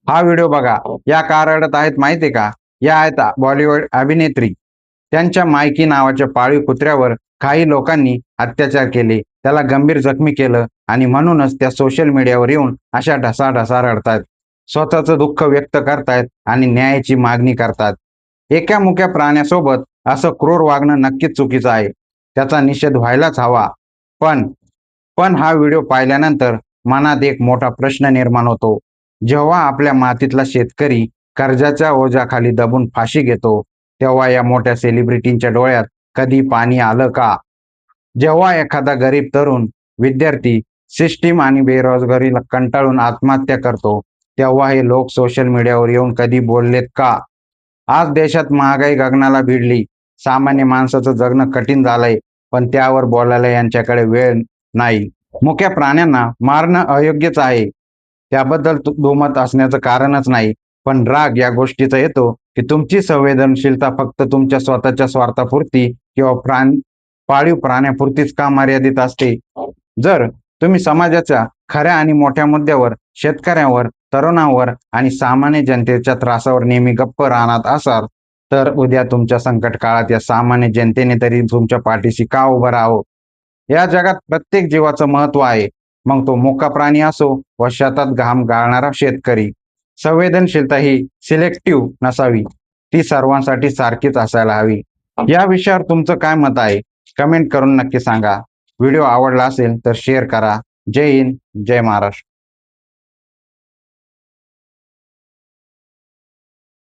हा व्हिडिओ बघा. या का रडत आहेत माहितीये का? या आहेत बॉलिवूड अभिनेत्री. त्यांच्या मायकी नावाच्या पाळीव कुत्र्यावर काही लोकांनी अत्याचार केले, त्याला गंभीर जखमी केलं आणि म्हणूनच त्या सोशल मीडियावर येऊन अशा ढसाढसा रडतायत. स्वतःचं दुःख व्यक्त करतायत आणि न्यायाची मागणी करतात. एका मुक्या प्राण्यासोबत असं क्रूर वागणं नक्कीच चुकीचं आहे. त्याचा निषेध व्हायलाच हवा. पण पण हा व्हिडिओ पाहिल्यानंतर मनात एक मोठा प्रश्न निर्माण होतो. जेव्हा आपल्या मातीतला शेतकरी कर्जाच्या ओझ्याखाली दबून फाशी घेतो, तेव्हा या मोठ्या सेलिब्रिटींच्या डोळ्यात कधी पाणी आलं का? जेव्हा एखादा गरीब तरुण, विद्यार्थी, सिस्टीम आणि बेरोजगारीला कंटाळून आत्महत्या करतो, तेव्हा हे लोक सोशल मीडियावर येऊन कधी बोललेत का? आज देशात महागाई गगनाला भिडली, सामान्य माणसाचं जगणं कठीण झालंय, पण त्यावर बोलायला यांच्याकडे वेळ नाही. मुक्या प्राण्यांना मारणं अयोग्यच आहे. त्याबद्दल दुमत असण्याचं कारणच नाही. पण राग या गोष्टीचा येतो, की तुमची संवेदनशीलता फक्त तुमच्या स्वतःच्या स्वार्थापुरती किंवा पाळीव प्राण्यापुरतीच का मर्यादित असते? जर तुम्ही समाजाच्या खऱ्या आणि मोठ्या मुद्द्यावर, शेतकऱ्यांवर, तरुणांवर आणि सामान्य जनतेच्या त्रासावर नेहमी गप्प राहणार असाल, तर उद्या तुमच्या संकट काळात या सामान्य जनतेने तरी तुमच्या पाठीशी का उभं राहावं? या जगात प्रत्येक जीवाचं महत्व आहे. मग तो मुका प्राणी असो व शेतात घाम गाळणारा शेतकरी. संवेदनशीलता ही सिलेक्टिव्ह नसावी, ती सर्वांसाठी सारखीच असायला हवी. या विषयावर तुमचं काय मत आहे? कमेंट करून नक्की सांगा. व्हिडिओ आवडला असेल तर शेअर करा. जय हिंद, जय महाराष्ट्र.